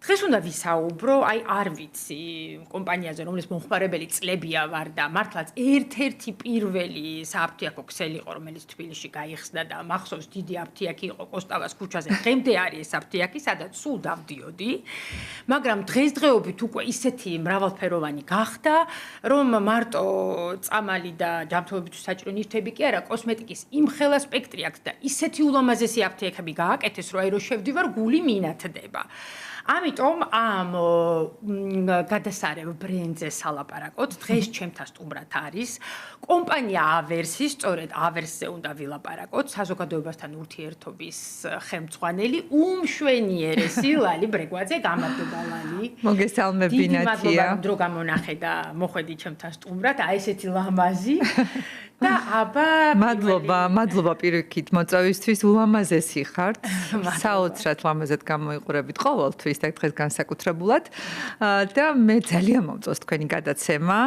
დღეს უნდა ვისაუბრო, არ ვიცი, კომპანიაზე, რომლის მომხმარებელი წლებია ვარ და მართლაც ერთ-ერთი პირველი საფთიაქო ქსელი იყო, რომელიც თბილისში გაიხსნა და მახსოვს დიდი აფთიაქი იყო კოსტავას ქუჩაზე. დღემდე არის ეს აფთიაქი, სადაც სულ დავდიოდი. მაგრამ დღესდღეობით უკვე ისეთი მრავალფეროვანი გახდა, რომ მარტო წამალი და ჯანმრთელობისთვის საჭირო ნივთები კი არა, კოსმეტიკის იმხელა სპექტრი აქვს და ისეთი ულამაზესი აფთიაქები გააკეთეს, რომ რო შევდივარ, გული მინათდება. ამიტომ ამ გადასარევ ბრენდზე სალაპარაკოთ. დღეს ჩემთან სტუმრად არის კომპანია ავერსი, სწორედ ავერსზე უნდა ვილაპარაკოთ. საზოგადოებასთან ურთიერთობის ხელმძღვანელი უმშვენიერესი ლალი ბრეგვაძე, გამარჯობა ლალი. მოგესალმები ნათია. დიდი მადლობა რომ დრო გამონახე და მოხვედი ჩემთან სტუმრად. აი ესეთი ლამაზი და აბა მადლობა პირიქით მოწვევისთვის, ულამაზესი ხართ. საოცრად ლამაზად გამოიყურებით ყოველთვის და დღეს განსაკუთრებულად და მე ძალიან მომწონს თქვენი გადაცემა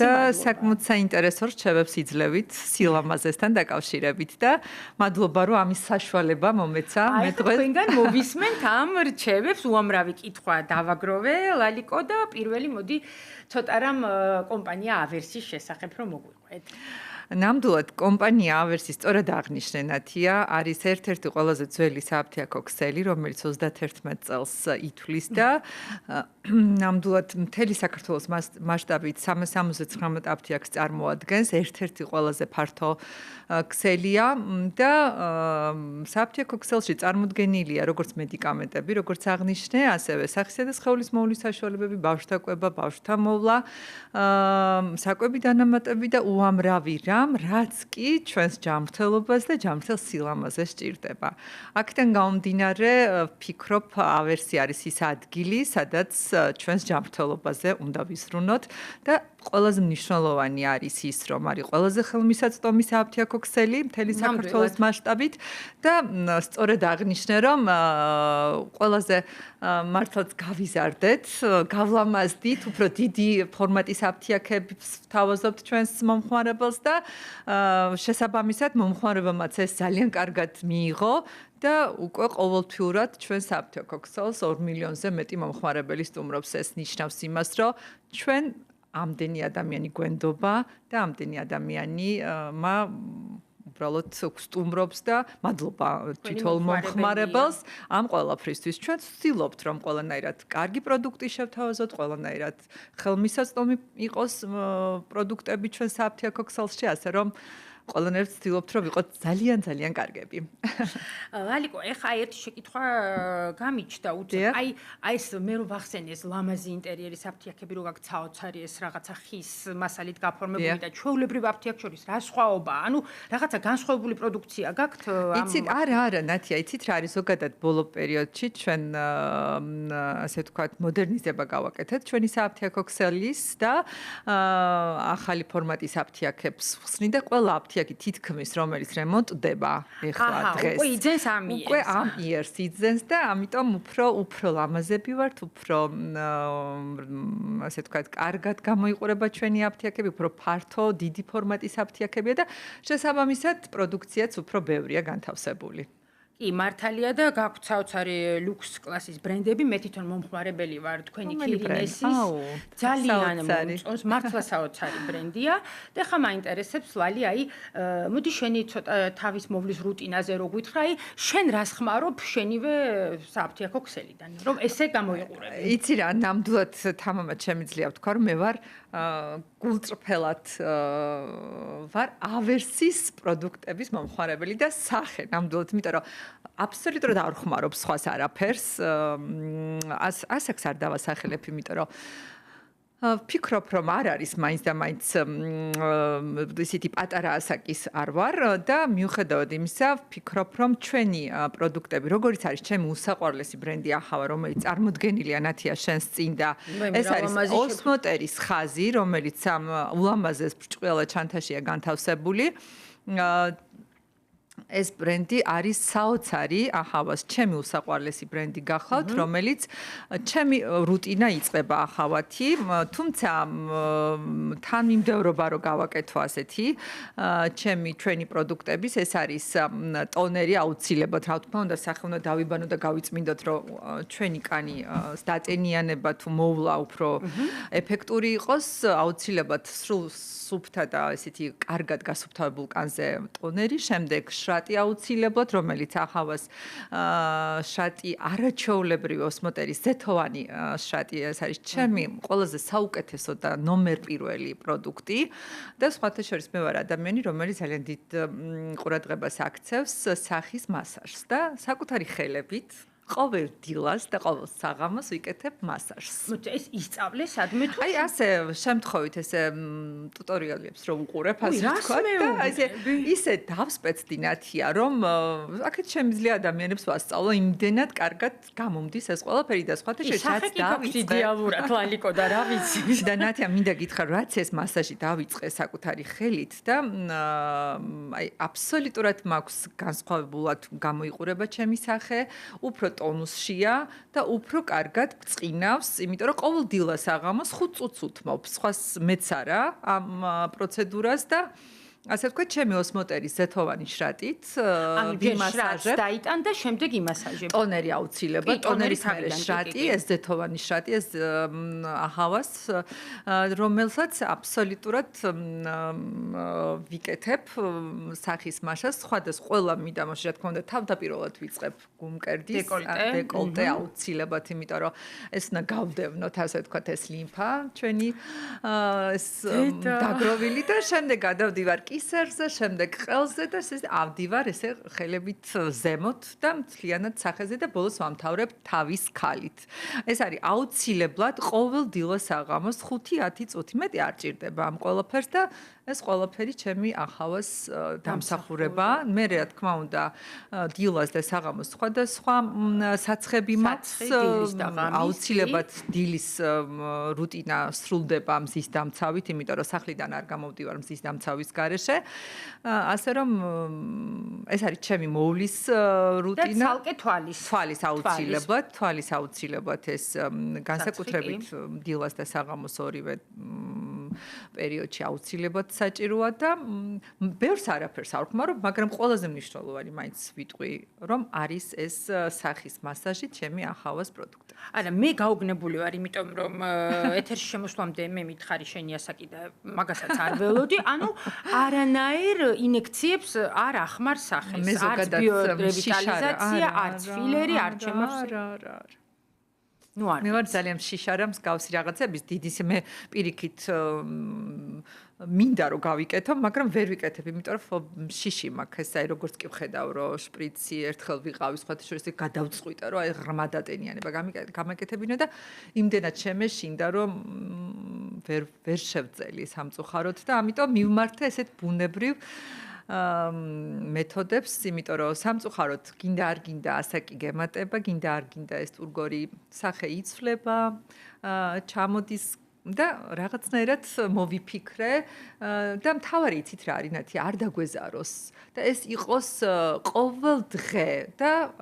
და საკმაოდ საინტერესო რჩევებს იძლევით სილამაზესთან დაკავშირებით და მადლობა რომ ამის საშუალება მომეცა მე დღეს. თქვენგან მოვისმენთ ამ რჩევებს, უამრავი კითხვა დავაგროვე ლალიკო და პირველი მოდი ცოტა რამ კომპანია ავერსის შესახებ რომ მოგვიყვეთ. ნამდვილად კომპანია ავერსი სწორად აღნიშნე ნათია, არის ერთ-ერთი ყველაზე ძველი საფთიაქო ქსელი, რომელიც 31 წელს ითვლის და ნამდვილად მთელი საქართველოს მასშტაბით 369 აფთიაქს წარმოადგენს, ერთ-ერთი ყველაზე ფართო ქსელია და საფთიაქო ქსელში წარმოდგენილია როგორც მედიკამენტები, როგორც აღნიშნე, ასევე სახისა და სხეულის მოვლის საშუალებები, ბავშვთა კვება, ბავშვთა მოვლა, საკვები დანამატები და უამრავი რაც კი ჩვენს ჯანმრთელობას და ჯანმრთელ სილამაზეს სჭირდება. აქედან გამომდინარე, ვფიქრობ, ავერსი არის ის ადგილი, სადაც ჩვენს ჯანმრთელობაზე უნდა ვიზრუნოთ და ყველაზე მნიშვნელოვანი არის ის, რომ არის ყველაზე ხელმისაწვდომი საფთიაქო ქსელი მთელი საქართველოს მასშტაბით და სწორედ აღნიშნე, რომ ყველაზე მართლაც გავიზარდეთ, გავლამაზდით, უფრო დიდი ფორმატის აფთიაქებს ვთავაზობთ ჩვენს მომხმარებელს და შესაბამისად მომხმარებელმაც ეს ძალიან კარგად მიიღო და უკვე ყოველთვიურად ჩვენ საფთიაქო ქსელს 2 მილიონზე მეტი მომხმარებელი სტუმრობს. ეს ნიშნავს იმას, რომ ჩვენ ამდენი ადამიანი გვენდობა და ამდენი ადამიანი უბრალოდ სტუმრობს და მადლობა თითოეულ მომხმარებელს ამ ყველაფრისთვის. ჩვენ ვცდილობთ, რომ ყველანაირად კარგი პროდუქტი შევთავაზოთ, ყველანაირად ხელმისაწვდომი იყოს პროდუქტები ჩვენ საფთიაქო ქსელში, ასე რომ ყველანაირად ვცდილობთ, რომ ვიყოთ ძალიან კარგები. ლალიკო, ეხა ერთი შეკითხვა გამიჩნდა უცებ. აი ეს მე რო ვახსენე ეს ლამაზი ინტერიერი საფთიაქები რო გაქვს საოცარი ეს რაღაცა ხის მასალით გაფორმებული და ჩვეულებრივ აფთიაქ შორის რა სხვაობაა? ანუ რაღაცა განსხვავებული პროდუქცია გაქვთ ამ იცით, არა, ნათია, იცით რა არის ზოგადად ბოლო პერიოდში ჩვენ ასე ვთქვათ მოდერნიზება გავაკეთეთ ჩვენი საფთიაქო ქსელის და ახალი ფორმატის აფთიაქებს ვხსნით და ყველა აფთიაქი თითქმის რომელიც რემონტდება ეხლა დღეს. უკვე იძენს ამ იერს. უკვე ამ იერს იძენს და ამიტომ უფრო ლამაზები ვართ, უფრო ასე ვთქვათ, კარგად გამოიყურება ჩვენი აფთიაქები, უფრო ფართო, დიდი ფორმატის აფთიაქებია და შესაბამისად პროდუქციაც უფრო ბევრია განთავსებული. კი, მართალია და გაქვთ საოცარი ლუქს კლასის ბრენდები, მე თვითონ მომხმარებელი ვარ თქვენი კირინესის. ძალიან მომწონს, მართლა საოცარი ბრენდია. და ხა მაინტერესებს ლალი, აი, მოდი შენი ცოტა თავის მოვლის რუტინაზე რო გითხრა, აი, შენ რას ხმარობ შენივე საფთიაქო ქსელიდან, რომ ესე გამოიყურები. იცი რა, ნამდვილად თამამად შემიძლია ვთქვა, რომ მე ვარ გულწრფელად ვარ ავერსის პროდუქტების მომხმარებელი და სახე ნამდვილად, იმიტომ რომ აბსოლუტურად არ ხმარობ სხვას არაფერს. ასაკს არ დავასახელებ, იმიტომ რომ ვფიქრობ, რომ არ არის მაინც და მაინც ისეთი პატარა ასაკის არ ვარ და მიუხედავად იმისა, ვფიქრობ, რომ ჩვენი პროდუქტები, როგორც არის ჩემი უსაყვარლესი ბრენდი ახავა, რომელიც წარმოდგენილია ნათია შენს წინ და ეს არის ოსმოტერის ხაზი, რომელიც ამ ულამაზეს ბრჭყიალა ჩანთაშია განთავსებული. ეს ბრენდი არის საოცარი, ახავას ჩემი უსაყვარლესი ბრენდი გახლავთ, რომელიც ჩემი რუტინა იწყება ახავათი, თუმცა თანმიმდევრობა რო გავაკეთო ასეთი, ჩვენი პროდუქტების ეს არის ტონერი აუცილებლად, რა თქმა უნდა, სახე უნდა დავიბანო და გავიწმინდოთ, რომ ჩვენი კანი დატენიანება თუ მოვლა უფრო ეფექტური იყოს, აუცილებლად სუფთა და ესეთი კარგად გასუფთავებულ კანზე ტონერი, შემდეგ შრატი აუცილებლად, რომელიც ახავას შრატი არაჩვეულებრივი ოსმოტერის ზეთოვანი შრატი, ეს არის ჩემი ყველაზე საუკეთესო და ნომერ პირველი პროდუქტი და სხვათა შორის მე ვარ ადამიანი, რომელიც ძალიან დიდ ყურადღებას აქცევს სახის მასაჟს და საკუთარი ხელებით ყოველ დილას და ყოველ საღამოს ვიკეთებ მასაჟს. ეს ისწავლე სადმე თუ? აი ასე შემთხვევით ესე ტუტორიალებს რომ უყურებ ასე თქვა და ისე დავსპეცდი ნათია რომ აქეთ შემიძლია ადამიანებს ვასწავლო იმდენად კარგად გამომდის ეს ყველაფერი და სხვათა შორის რაც დავიწყე იდეალურად ლალიკო და რა ვიცი და ნათია მინდა გითხრა რაც ეს მასაჟი დავიწყე საკუთარი ხელით და აი აბსოლუტურად მაქვს განსხვავებულად გამოიყურება ჩემი სახე უფრო ტონუსშია და უფრო კარგად წინავს, იმიტომ რომ ყოველ დილას საღამოს 5 წუთს უთმობ, სხვას მეც არა ამ პროცედურას და ასე ვთქვათ, ჩემი ოსმოტერის ზეთოვანი შრატით ვიმასაჟებ. დაიტან და შემდეგ იმასაჟებ. ტონერი აუცილებლად, ტონერის მერე შრატი, ეს ზეთოვანი შრატი, ეს ახავას, რომელსაც აბსოლუტურად ვიკეთებ სახის მასაჟს, სხვადასხვა ყველა მიდამოში, რა თქმა უნდა, თავდაპირველად ვიწყებ გუმკერდის, დეკოლტე აუცილებლად, იმიტომ რომ ეს უნდა გავდევნოთ, ასე ვთქვათ, ეს ლიმფა ჩვენი ეს დაგროვილი და შემდეგ გადავდივარ კისერზე, შემდეგ ყელზე და ეს ავდივარ ესე ხელებით ზემოთ და მთლიანად სახეზე და ბოლოს ვამთავრებ თავის ქალით. ეს არის აუცილებლად ყოველ დილას საღამოს 5-10 წუთი, მეტი არ ჭირდება ამ ყველაფერს და ეს ყველაფერი ჩემი ახავას დამსახურება. მე რა თქმა უნდა დილას და საღამოს სხვადასხვა საცხები მაქვს. აუცილებლად დილის რუტინა სრულდება მზის დამცავით, იმიტომ რომ სახლიდან არ გამოვდივარ მზის დამცავის გარეშე. ასე რომ ეს არის ჩემი მოვლის რუტინა. და ცალკე თვალის აუცილებლად ეს განსაკუთრებით დილას და საღამოს ორივე პერიოდში აუცილებლად საჭიროა და ბევრს არაფერს არ ვხმარობ, მაგრამ ყველაზე მნიშვნელოვანი მაინც ვიტყვი, რომ არის ეს სახის მასაჟი ჩემი ახავას პროდუქტი. არა, მე გაუგნებული ვარ, იმიტომ რომ ეთერში შემოსვლამდე მე მითხარი შენი ასაკი და მაგასაც არ ველოდი, ანუ არანაირ ინექციებს არ ახმარ სახეს, არც ბიორევიტალიზაცია, არც ფილერი, არც ჩემო. ნუ არ. მე ვარ ძალიან შიშარა მსგავსი რაღაცების დიდის მე პირიქით მინდა რომ გავიკეთო, მაგრამ ვერ ვიკეთებ, იმიტომ რომ შიში მაქვს, ეს აი როგორც კი ვხედავ, რომ შპრიცი ერთხელ ვიყავი, სხვათა შორის გადავწყვიტე, რომ აი ღრმა დატენიანება გამეკეთებინა და იმდენად შემეშინდა, რომ ვერ შევწელი სამწუხაროდ და ამიტომ მივმართე ესეთ ბუნებრივ მეთოდებს, იმიტომ რომ სამწუხაროდ გინდა არ გინდა ასაკი გემატება, გინდა არ გინდა ეს ტურგორი სახე იცვლება, ჩამოდის და რაღაცნაირად მოვიფიქრე და მთავარი იცით რა არის ნათი არ დაგვეზაროს და ეს იყოს ყოველ დღე და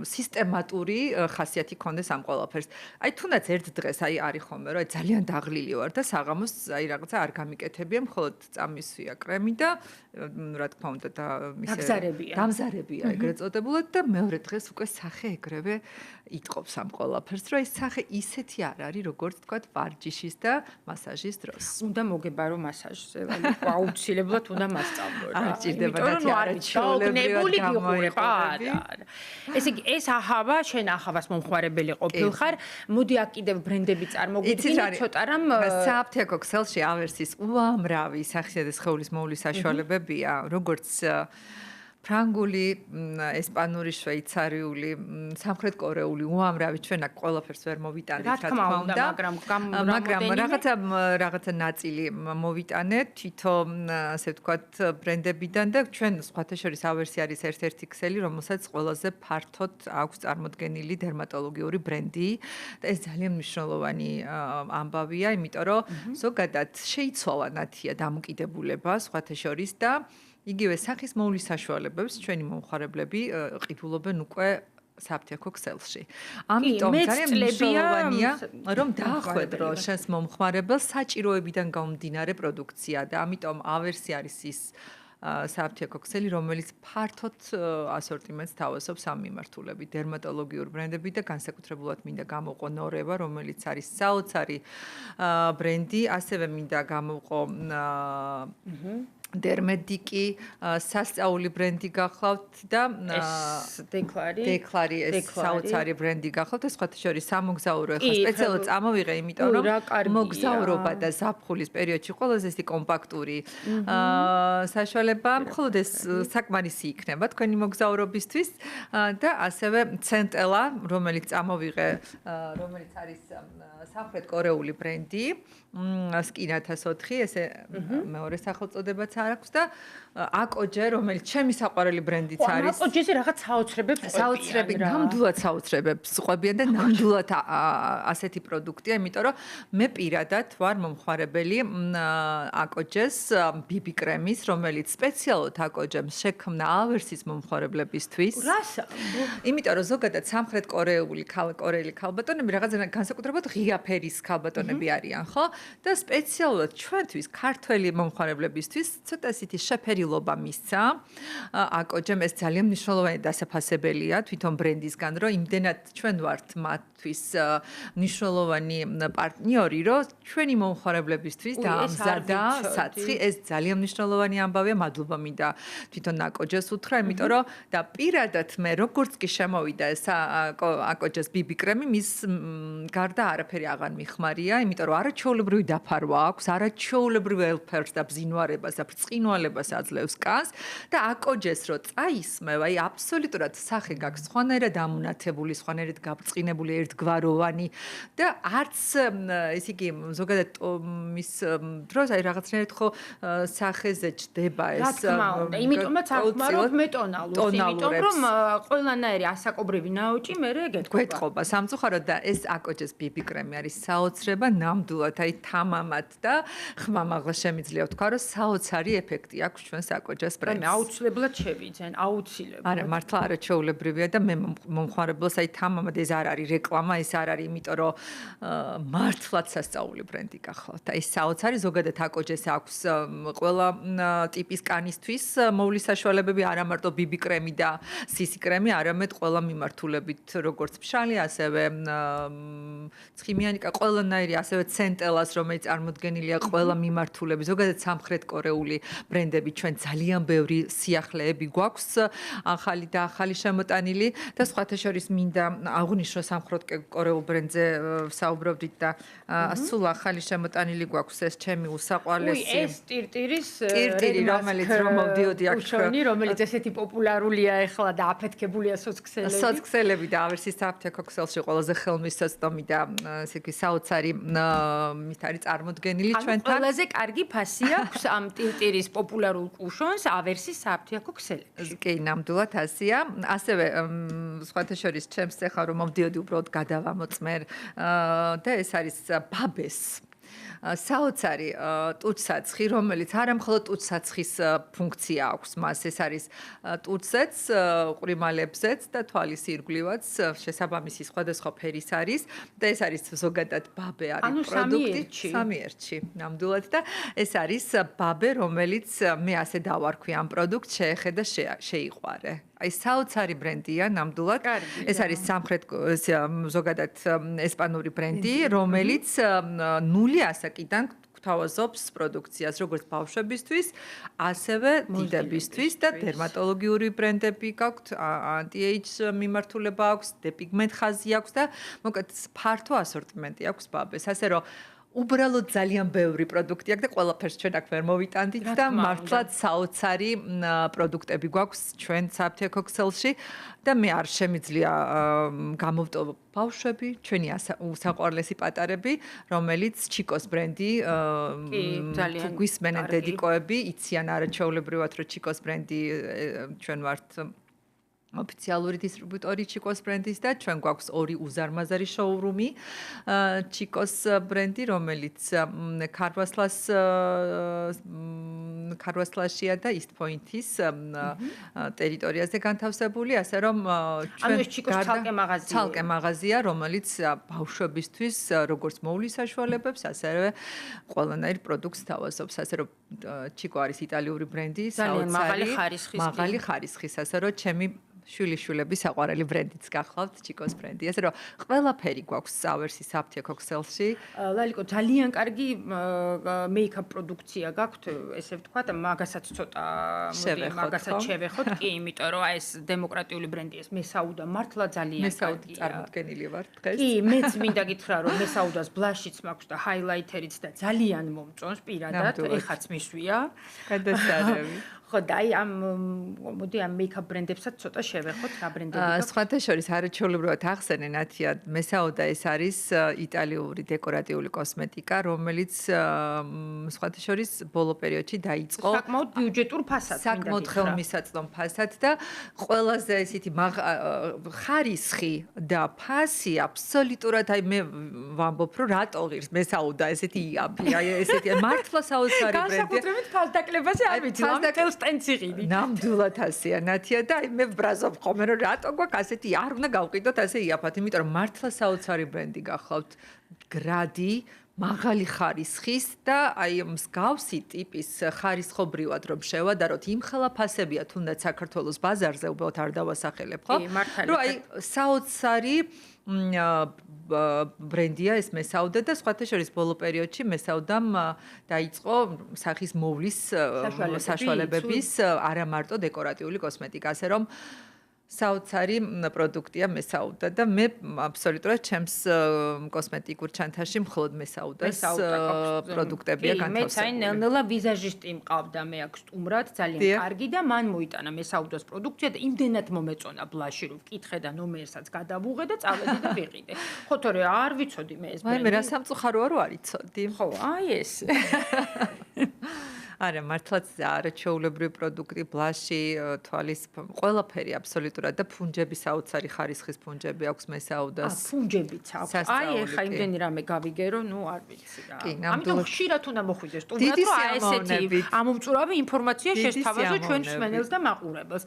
სისტემატური ხასიათი ქონდეს ამ ყველაფერს. აი თუნდაც ერთ დღეს აი არის ხოლმე რომ ძალიან დაღლილი ვარ და საღამოს აი რაღაცა არ გამიკეთებია, მხოლოდ წამისვია კრემი და რა თქმა უნდა და დამზარებია ეგრეთ წოდებულად და მეორე დღეს უკვე სახე ეგრევე იტყობს ამ ყველაფერს, რომ ეს სახე ისეთი არ არის, როგორც თქვათ ვარჯიშის და მასაჟის დროს. უნდა მოგებარო მასაჟზე, აუცილებლად უნდა მასწავლო რა. არ ჭირდება ნათი არაჩვეულებრივად გამოიყურება. ესე იგი, ეს ახავა, შენ ახავას მომხმარებელი ყოფილხარ, მოდი აქ კიდევ ბრენდები წარმოგვიდგინე ცოტა რამ საფთიაქო ქსელში ავერსის უამრავი სახისა და სხეულის მოვლის საშუალებებია, როგორც ფრანგული, ესპანური, შვეიცარიული, სამხრეთ კორეული, უამრავი ჩვენ აქ ყველაფერს ვერ მოვიტანეთ, რა თქმა უნდა, მაგრამ რაღაცა ნაწილი მოვიტანეთ თვითონ, ასე ვთქვათ, ბრენდებიდან და ჩვენ სხვათა შორის ავერსი არის ერთ-ერთი ქსელი, რომელსაც ყველაზე ფართოდ აქვს წარმოდგენილი დერმატოლოგიური ბრენდი და ეს ძალიან მნიშვნელოვანი ამბავია, იმიტომ რომ ზოგადად შეიცვალა ნათია დამოკიდებულება სხვათა შორის და იგივე სახის მოვლის საშუალებებს ჩვენი მომხმარებლები ყიდულობენ უკვე საფთიაქო ქსელში. ამიტომ ძალიან მნიშვნელოვანია, რომ დაახვედრო შენს მომხმარებელს საჭიროებიდან გამომდინარე პროდუქცია და ამიტომ ავერსი არის ის საფთიაქო ქსელი, რომელიც ფართოდ ასორტიმენტს თავაზობს ამ მიმართულებით. დერმატოლოგიურ ბრენდები და განსაკუთრებულად მინდა გამოვყო ნორევა, რომელიც არის საოცარი ბრენდი, ასევე მინდა გამოვყო დერმედიკი, სასწაული ბრენდი გახლავთ და დეკლარი ეს საოცარი ბრენდი გახლავთ. ეს სხვათა შორის სამოგზაურო ხა სპეციალურად წამოვიღე, იმიტომ რომ მოგზაურობა და ზაფხულის პერიოდში ყველაზე ისეთი კომპაქტური საშუალება, მხოლოდ ეს საკმარისი იქნება თქვენი მოგზაურობისთვის და ასევე ცენტელა, რომელიც წამოვიღე, რომელიც არის სამხრეთ კორეული ბრენდი, სკინათას 4, ესე მეორე სახელწოდებაც აქვს და აკოჯე, რომელიც ჩემი საყვარელი ბრენდიც არის. აკოჯეზე რაღაც საოცრებებს ყვებიან. საოცრები, ნამდვილად საოცრებებს ყვებიან და ნამდვილად ასეთი პროდუქტია, იმიტომ რომ მე პირადად ვარ მომხმარებელი აკოჯეს BB კრემის, რომელიც სპეციალურად აკოჯემს შექმნა ავერსის მომხმარებლებისთვის. რასა? იმიტომ რომ ზოგადად სამხრეთ კორეელი ქალბატონები რაღაცა განსაკუთრებულად ღია ფერის ქალბატონები არიან, ხო? და სპეციალურად ჩვენთვის, ქართველი მომხმარებლებისთვის ცოტა ისეთი შეფერილობა მისცა. აკოჯემ ეს ძალიან მნიშვნელოვანი დასაფასებელია თვითონ ბრენდისგან, რომ იმდენად ჩვენ ვართ მათთვის მნიშვნელოვანი პარტნიორი, რომ ჩვენი მომხმარებლებისთვის დაამზადა საცხი. ეს ძალიან მნიშვნელოვანი ამბავია, მადლობა მინდა თვითონ აკოჯეს უთხრა, იმიტომ რომ და პირადად მე როგორც კი შემოვიდა ეს აკოჯეს BB კრემი, მის გარდა არაფერი აღარ მიხმარია, იმიტომ რომ არაჩვეულებრივი დაფარვა აქვს, არაჩვეულებრივ ელფერს და ბზინვარებას და ბრწყინვალებას აძლევს კანს და აკოჯეს რო წაისმევ, აი აბსოლუტურად სახე გაქვს სხვანაირად ამუნათებული, სხვანაირად გაბრწყინებული, ერთგვაროვანი და არც ესე იგი ზოგადად მის დროს აი რაღაცნაირად ხო სახეზე ჯდება ეს. რა თქმა უნდა, იმიტომაც ახმარობ მეტონალურს, იმიტომ რომ ყველანაირი ასაკობრივი ნაოჭი მე გეტყობა სამწუხაროდ და ეს აკოჯეს BB კრემი არის საოცრება ნამდვილად, აი თამამად და ხმამაღლა შემიძლია ვთქვა, რომ საოცარი ეფექტი აქვს ჩვენს აკოჯეს ბრენდს. მე აუცილებლად შევიძენ, აუცილებლად. არა, მართლა არაჩვეულებრივია და მე მომხმარებელს აი თამამად ეს არ არის რეკლამა, ეს არ არის, იმიტომ რომ მართლაც სასწაული ბრენდი გახლავთ. აი საოცარი ზოგადად აკოჯეს აქვს ყველა ტიპის კანისთვის მოვლის საშუალებები, არა მარტო BB კრემი და CC კრემი, არამედ ყველა მიმართულებით, როგორც ფშალი, ასევე ცხიმიანი, ყველანაირი, ასევე ცენტელას, რომელიც წარმოდგენილია ყველა მიმართულებით. ზოგადად სამხრეთ კორეული ბრენდები ჩვენ ძალიან ბევრი სიახლეები გვაქვს, ახალი და ახალი შემოტანილი და სხვათა შორის მინდა აღვნიშნო სამხრეთ კორეულ ბრენდზე საუბრობდით და სულ ახალი შემოტანილი გვაქვს ეს ჩემი უსაყვარლესი ეს ტირტირის რომელიც მოვდიოდი აქ უშონი, რომელიც ესეთი პოპულარულია ახლა და აფეთქებულია სოცქსელები. სოცქსელები და ავერსის საფთიაქო ქსელში ყველაზე ხელმისაწვდომი და ესე იგი საოცარი მით არის წარმოდგენილი ჩვენთან. ყველაზე კარგი ფასი აქვს ამ ტირტირის პოპულარულ კუშონს ავერსის საფთიაქო ქსელებში. კი, ნამდვილად ასია. ასევე სხვათა შორის ჩემს ეხლა რომ მოვდიოდი უბრალოდ გადავამოწმერ და ეს არის ბაბეს საოცარი ტუჩსაცხი, რომელიც არა მხოლოდ ტუჩსაცხის ფუნქცია აქვს მას, ეს არის ტუჩზეც, ყვრიმალებზეც და თვალის ირგვლივაც შესაბამისი სხვადასხვა ფერის არის და ეს არის ზოგადად ბაბე არის პროდუქტი სამი ერთში, ნამდვილად და ეს არის ბაბე, რომელიც მე ასე დავარქვი ამ პროდუქტს, შეეხედა შეიყვარე. აი საოცარი ბრენდია ნამდვილად. ეს არის სამხრეთ ზოგადად ესპანური ბრენდი, რომელიც 0 ასაკიდან გვთავაზობს პროდუქციას, როგორც ბავშვებისთვის, ასევე დიდებისთვის და დერმატოლოგიური ბრენდები გაქვთ, ანტი-ეიჯ მიმართულება აქვს, დეპიგმენტ ხაზი აქვს და მოკლედ ფართო ასორტიმენტი აქვს ბაბეს. ასე რომ უბრალოდ ძალიან ბევრი პროდუქტი აქვს და ყველაფერს ჩვენ აქ ვერ მოვიტანდით და მართლაც საოცარი პროდუქტები გვაქვს ჩვენ საფთიაქო ქსელში და მე არ შემიძლია გამოვტო ბავშვები, ჩვენი უსაყვარლესი პატარები, რომელიც ჩიკოს ბრენდი გვისმენენ დედიკოები, იციან არაჩვეულებრივად რომ ჩიკოს ბრენდი ჩვენ ვართ ოფიციალური დისტრიბუტორი ჩიკოს ბრენდის და ჩვენ გვაქვს 2 უზარმაზარი შოურუმი ჩიკოს ბრენდი, რომელიც ქარვასლას ქარვასლაშია და East Point-ის ტერიტორიაზე განთავსებული, ასე რომ ანუ ეს ჩიკოს ცალკე მაღაზია, რომელიც ბავშვებისთვის როგორც მოვლის საშუალებებს, ასევე ყველანაირ პროდუქტს თავაზობს, ასე რომ ჩიკო არის იტალიური ბრენდი, საოცარი მაღალი ხარისხის, ასე რომ ჩემი შვილიშვილები საყვარელი ბრენდიც გახლავთ ჩიკოს ბრენდი. ასე რომ ყველაფერი გვაქვს ავერსი საფთიაქო ქსელში. ლალიკო ძალიან კარგი მეიქაპ პროდუქცია გაქვთ, ესე ვთქვათ, მაგასაც ცოტა მოდი მაგასაც შევეხოთ, კი, იმიტომ რომ ეს დემოკრატიული ბრენდი ეს მესაუდა მართლა ძალიან კარგია. წარმოდგენილი ვარ დღეს. კი, მეც მინდა გითხრა რომ მესაუდას ბლაშიც მაქვს და ჰაილაითერიც და ძალიან მომწონს პირადად, ეხაც მისვია. გადასარევი. ხო და აი მოდი ამ მეიქაპ ბრენდებსაც ცოტა შევეხოთ რა ბრენდები გაქვთ. სხვათა შორის არაჩვეულებრივად ახსენე ნათია მესაუდა ეს არის იტალიური დეკორატიული კოსმეტიკა რომელიც სხვათა შორის ბოლო პერიოდში დაიწყო საკმაოდ ბიუჯეტურ ფასად საკმაოდ ხელმისაწვდომ ფასად და ყველაზე ისეთი ხარისხი და ფასი აბსოლუტურად აი მე ვამბობ რომ რატო ღირს მესაუდა ესეთი იაფი აი ესეთი მართლა საოცარი ბრენდია განსაკუთრებით ფასდაკლებაზე არ ვიცი ლამტელს ტენციღიდი ნამდვილად ასეა ნათია და აი მე ვბრაზობ ხოლმე რომ რატო გვაქვს ასეთი არ უნდა გავყიდოთ ასე იაფად იმიტომ რომ მართლა საოცარი ბრენდი გახლავთ გრადი მაღალი ხარისხის და აი მსგავსი ტიპის ხარისხობრივად რომ შევადაროთ იმხელა ფასებია თუნდაც საქართველოს ბაზარზე უბრალოდ არ დავასახელებ ხო რომ აი საოცარი ბრენდია ეს მესაუდა და სხვათა შორის ბოლო პერიოდში მესაუდამ დაიწყო სახის მოვლის საშუალებების არა მარტო დეკორატიული კოსმეტიკა ასე რომ საოცარი პროდუქტია მესაუდა და მე აბსოლუტურად ჩემს კოსმეტიკურ ჩანთაში მხოლოდ მესაუდას პროდუქტებია განთავსებული. მე წაინ ნელ-ნელა ვიზაჟისტი მყავდა, მე აქვს სტუმრად, ძალიან კარგი და მან მოიტანა მესაუდას პროდუქცია და იმდენად მომეწონა ბლაში, რომ ვკითხე და ნომერსაც გადავუღე და წავედი და ვიყიდე. ხო თორე არ ვიცოდი მე ეს ბრენდი. მე რა სამწუხაროა რომ არ იცოდი. ხო, აი ეს. არა, მართლაც არაჩვეულებრივი პროდუქტი, ბლაში, თვალის ყველაფერი აბსოლუტურად და ფუნჯები საოცარი ხარისხის ფუნჯები აქვს მესაუდას. ფუნჯებიც აქვს. აი, ეხა იმდენი რამე გავიგერო, ნუ არ ვიცი რა. ამიტომ ხშირად უნდა მოხვიდეს სტუმრად, რომ აი ესეთი ამომწურავი ინფორმაცია შესთავაზო ჩვენ მსმენელს და მაყურებელს.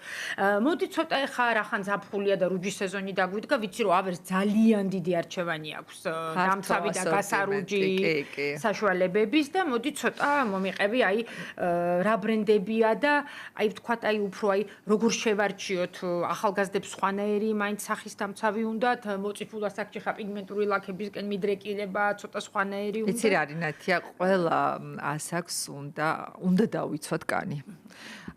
მოდი ცოტა ეხა რახან ზაფხულია და რუჯის სეზონი დაგვიდგა, ვიცი რომ ავერს ძალიან დიდი არჩევანი აქვს დამცავი და გასარუჯი საშუალებების და მოდი ცოტა მომიყევი აი რა ბრენდებია და აი ვთქვათ აი უფრო აი როგორ შევარჩიოთ ახალგაზრდებს სხვანაირი მაინც სახის დამცავი უნდათ მოწიფულას აქ ხა პიგმენტური ლაქებისკენ მიდრეკილება ცოტა სხვანაირი უნდა იცი რა არის ნათია ყველა ასაკს უნდა დავიცვათ კანი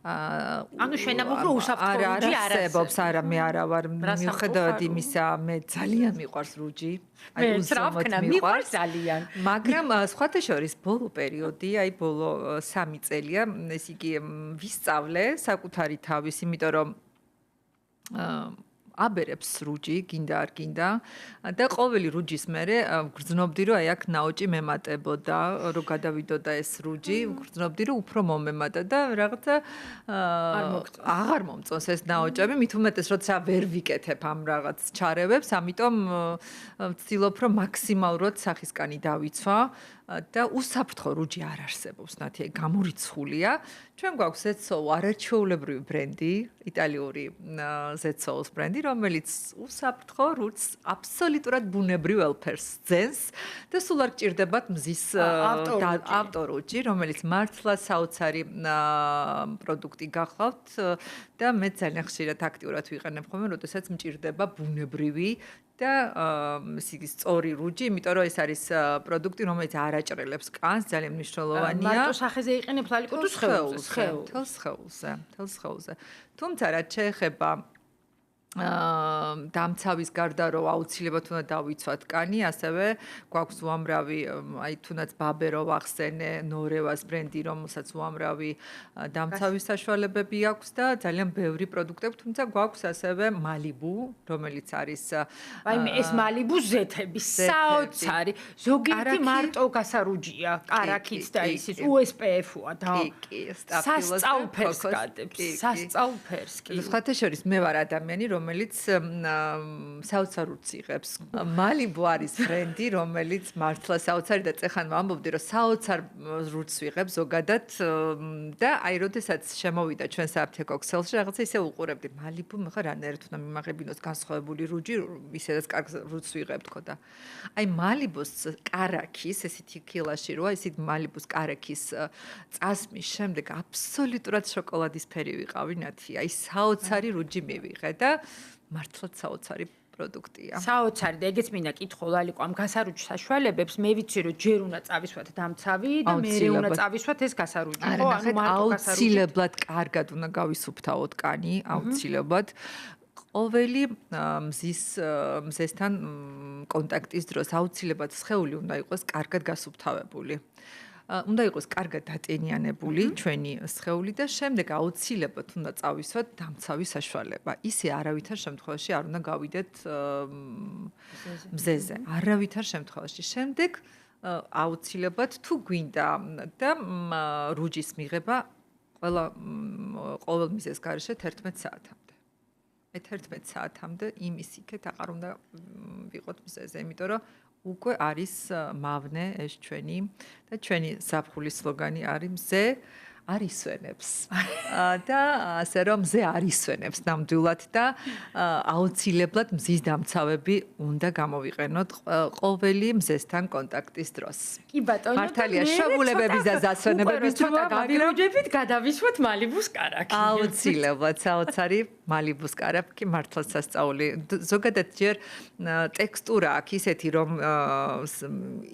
ანუ შენამოყრო უსაფრთხო რუჯი არ არსებობს არა მე არა ვარ მიუხედავად იმისა მე ძალიან მიყვარს რუჯი აი უზომოდ მიყვარს ძალიან მაგრამ სხვათა შორის ბოლო პერიოდი აი ბოლო 3 წელია ეს იგი ვისწავლე საკუთარი თავის იმიტომ რომ აბერებს რუჯი, გინდა არ გინდა და ყოველი რუჯის მერე გრძნობდი რომ აი აქ ნაოჭი მემატებოდა, რომ გადავიდოდა ეს რუჯი, გრძნობდი რომ უფრო მომემატა და რაღაცა აღარ მომწონს ეს ნაოჭები, მით უმეტეს როცა ვერ ვიკეთებ ამ რაღაც ჩარევებს, ამიტომ ვცდილობ რომ მაქსიმალურად სახისკანი დავიცვა და უსაფრთხო რუჯი არ არსებობს, ნათია, გამორიცხულია. ჩვენ გვაქვს ზეცოუ არაჩვეულებრივი ბრენდი, იტალიური ზეცოუს ბრენდი, რომელიც უსაფრთხო რუჯს აბსოლუტურად ბუნებრივ ელფერს ძენს და სულ არ გჭირდებათ მზის ავტორუჯი, რომელიც მართლა საოცარი პროდუქტი გახლავთ და მე ძალიან ხშირად აქტიურად ვიყენებ ხოლმე, როდესაც მჭირდება ბუნებრივი და სწორი რუჯი, იმიტომ რომ ეს არის პროდუქტი, რომელიც არ აჭრელებს კანს, ძალიან მნიშვნელოვანია. მარტო სახეზე იყენებ ლალიკო თუ სხეულზე. თუმცა რაც შეეხება დამცავის გარდა რომ აუცილებლად უნდა დავიცვათ კანი, ასევე გვაქვს უამრავი, აი თუნდაც ბაბერო ვახსენე, ნორევას ბრენდი, რომელსაც უამრავი დამცავის საშუალებები აქვს და ძალიან ბევრი პროდუქტები, თუმცა გვაქვს ასევე მალიბუ, რომელიც არის აი ეს მალიბუ ზეთები, საოცარი, ზოგიერთი მარტო გასარუჯია, კარაქიც და ისიც USPF-ია და სასწაულფერს გადებს, სასწაულფერს კი. სხვათა შორის მე ვარ ადამიანი, რომელიც საოცარ ურთს იღებს. Malibu არის ბრენდი, რომელიც მართლა საოცარი და წეხან ვამბობდი, რომ საოცარ ურთს ვიღებ ზოგადად და აი როდესაც შემოვიდა ჩვენ საფთიაქო ქსელში, რაღაცა ისე უყურებდი Malibu, მეხა რანაირად უნდა მიმაღებინოს განსხვავებული რუჯი, ისედაც კარგ ურთს ვიღებ თქო და აი Malibu-ს კარაქის, ესეთი კილაში როა, ისეთ Malibu-ს კარაქის წასმის შემდეგ აბსოლუტურად შოკოლადის ფერი ვიყავი ნათი. აი საოცარი რუჯი მივიღე და მართლაც საოცარი პროდუქტია. საოცარი და ეგეც მინდა კითხო ლალიკო ამ გასარუჯ საშუალებებს მე ვიცი რომ ჯერ უნდა წავისვათ დამცავი და მერე უნდა წავისვათ ეს გასარუჯი ხო ანუ აუცილებლად კარგად უნდა გავისუფთავოთ კანი აუცილებლად ყოველი მზესთან კონტაქტის დროს აუცილებლად სხეული უნდა იყოს კარგად გასუფთავებული. უნდა იყოს კარგად დატენიანებული ჩვენი სხეული და შემდეგ აუცილებლად უნდა წავისვათ დამცავის საშუალება. ისე არავითარ შემთხვევაში არ უნდა გავიდეთ მზეზე. არავითარ შემთხვევაში. შემდეგ აუცილებლად თუ გვინდა და რუჯის მიღება ყოველ მიზეს გარეშე 11 საათამდე. 11 საათამდე იმის იქეთ აღარ უნდა ვიყოთ მზეზე, იმიტომ რომ უკვე არის მავნე ეს ჩვენი და ჩვენი ზაფხულის სლოგანი არის მზე არისვენებს. და ასე რომ მზე არისვენებს ნამდვილად და აუცილებლად მზის დამცავები უნდა გამოვიყენოთ ყოველი მზესთან კონტაქტის დროს. კი ბატონო, მართალია შეგულებების და ზასვენებების ცოტა გავიროჯებით, გადავისვათ Malibu-ს კარაქი. აუცილებლად საოცარი Malibu-ს კარაქი მართლაც სასწაული. ზოგადად ჯერ ტექსტურა აქვს ისეთი რომ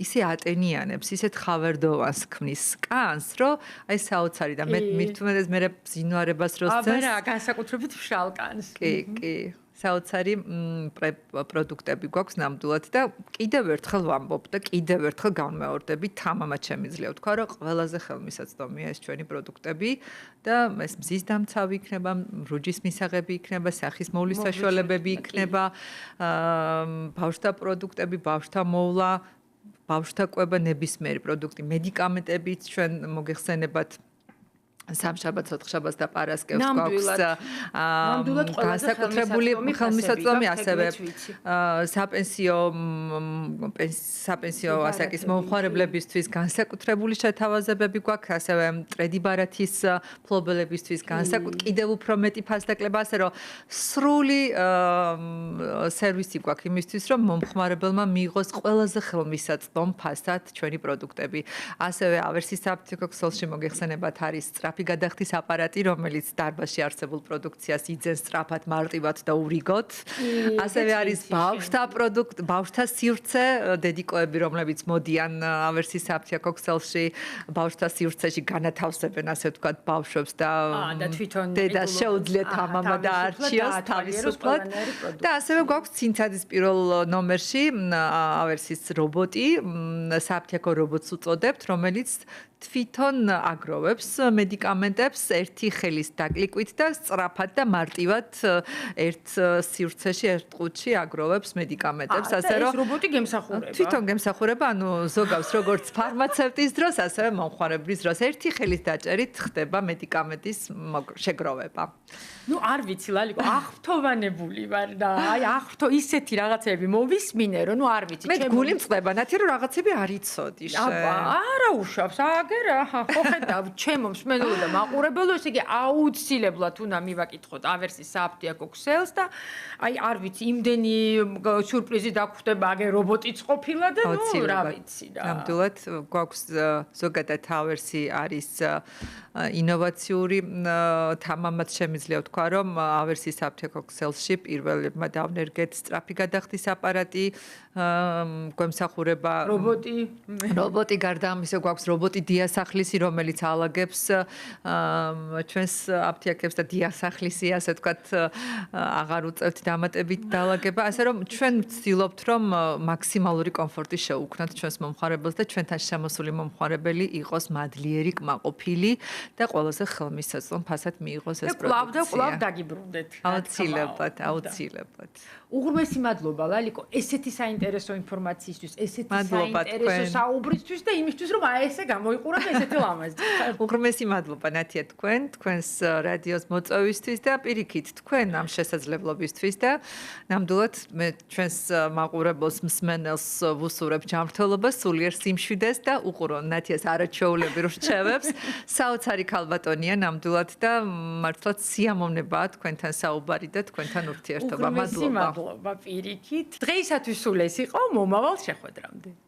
ისე ატენიანებს, ისეთ ხავერდოვანს ქმნის კანს, რომ აი საოცარი და მე მithumedes მე ზინვარებას რო წეს. აბა რა, განსაკუთრებით მშრალ კანს. კი. საოცარი პროდუქტები გვაქვს ნამდვილად და კიდევ ერთხელ ვამბობ და კიდევ ერთხელ განმეორდები, თამამად შემიძლია ვთქვა, რომ ყველაზე ხელმისაწვდომია ეს ჩვენი პროდუქტები და ეს მზის დამცავი იქნება, რუჯის მისაღები იქნება, სახის მოვლის საშუალებები იქნება, ბავშვთა პროდუქტები, ბავშვთა მოვლა, ბავშვთა კვება, ნებისმიერი პროდუქტი, მედიკამენტებიც ჩვენ მოგეხსენებათ სამშაბათს, ოთხშაბათს და პარასკევს გვაქვს განსაკუთრებული ხელმისაწვდომი ასევე საპენსიო ასაკის მომხმარებლებისთვის განსაკუთრებული შეთავაზებები გვაქვს, ასევე მტრედი ბარათის მფლობელებისთვის კიდევ უფრო მეტი ფასდაკლება, ასე რომ სრული სერვისი გვაქვს იმისთვის, რომ მომხმარებელმა მიიღოს ყველაზე ხელმისაწვდომ ფასად ჩვენი პროდუქტები. ასევე ავერსის საფთიაქო ქსელში მოგეხსენებათ არის გადახდის აპარატი, რომელიც დარბაზში არსებულ პროდუქციას იძენს სწრაფად, მარტივად და ურიგოთ. ასევე არის ბავშვთა სივრცე, დედიკოები, რომლებიც მოდიან ავერსის საფთიაქო ქსელში, ბავშვთა სივრცეში განათავსებენ, ასე ვთქვათ, ბავშვებს და დედას შეუძლიათ ამამა და არჩიოს თავისუფლად. და ასევე გვაქვს ცინცაძის პირველ ნომერში ავერსის რობოტი, საფთიაქო რობოტს უწოდებთ, რომელიც თვითონ აგროვებს მედიკამენტებს ერთი ხელის დაკლიკვით და სწრაფად და მარტივად ერთ სივრცეში, ერთ ყუთში აგროვებს მედიკამენტებს, ასე რომ ეს რობოტი გემსახურება. თვითონ გემსახურება, ანუ ზოგავს როგორც ფარმაცევტის დროს, ასევე მომხმარებლის დროს ერთი ხელის დაჭერით ხდება მედიკამენტის შეგროვება. ნუ არ ვიცი ლალიკო, აღფრთოვანებული ვარ და აი აღფრთო ისეთი რაღაცები მოვისმინე, რომ ნუ არ ვიცი, მე გული მწყდება, ნათი რომ რაღაცები არ იცოდი შე. აბა, არა უშავს, აგერ ხო ხედავ, ჩემო მსმენელო და მაყურებელო, ესე იგი აუცილებლად უნდა მივაკითხოთ ავერსის საფთიაქო ქსელს და აი არ ვიცი, იმდენი სიურპრიზი დაგხვდება, აგერ რობოტიც ყოფილა და ნუ რა ვიცი რა. ნამდვილად გვაქვს ზოგადად ავერსი არის ინოვაციური თამამად შემიძლია ვთქვა, რომ ავერსის საფთიაქო ქსელში პირველებმა დავნერგეთ სწრაფი გადახდის აპარატი, გვემსახურება რობოტი გარდა ამისა გვაქვს რობოტი დიასახლისი, რომელიც ალაგებს ჩვენს აფთიაქებს და დიასახლისი, ასე ვთქვათ, აღარ უწევთ დამატებით დაალაგება, ასე რომ ჩვენ ვცდილობთ, რომ მაქსიმალური კომფორტი შევუქმნათ ჩვენს მომხმარებელს და ჩვენთან შემოსული მომხმარებელი იყოს მადლიერი, კმაყოფილი და ყველაზე ხელმისაწვდომ ფასად მიიღოს ეს პროდუქცია. და კვლავ დაგიბრუნდეთ. აუცილებლად. უღრმესი მადლობა ლალიკო, ესეთი საინტერესო საინტერესო ინფორმაციისთვის, ესეთი მადლობა საინტერესო თქვენ. საუბრისთვის და იმისთვის, რომ აი ესე გამოიყურა და ესეთი ლამაზი. უღრმესი მადლობა ნათია თქვენს რადიოს მოწვევისთვის და პირიქით თქვენ ამ შესაძლებლობისთვის და ნამდვილად მე ჩვენს მაყურებელს მსმენელს ვუსურებ ჯანმრთელობას, სულიერ სიმშვიდეს და უყურონ ნათიას არაჩვეულებრივ რჩევებს. საოცარი ქალბატონია ნამდვილად და მართლაც სიამოვნებაა თქვენთან საუბარი და თქვენთან ურთიერთობა. მადლობა პირიქით. დღეისათვის სულ ეს იყო, მომავალ შეხვედრამდე.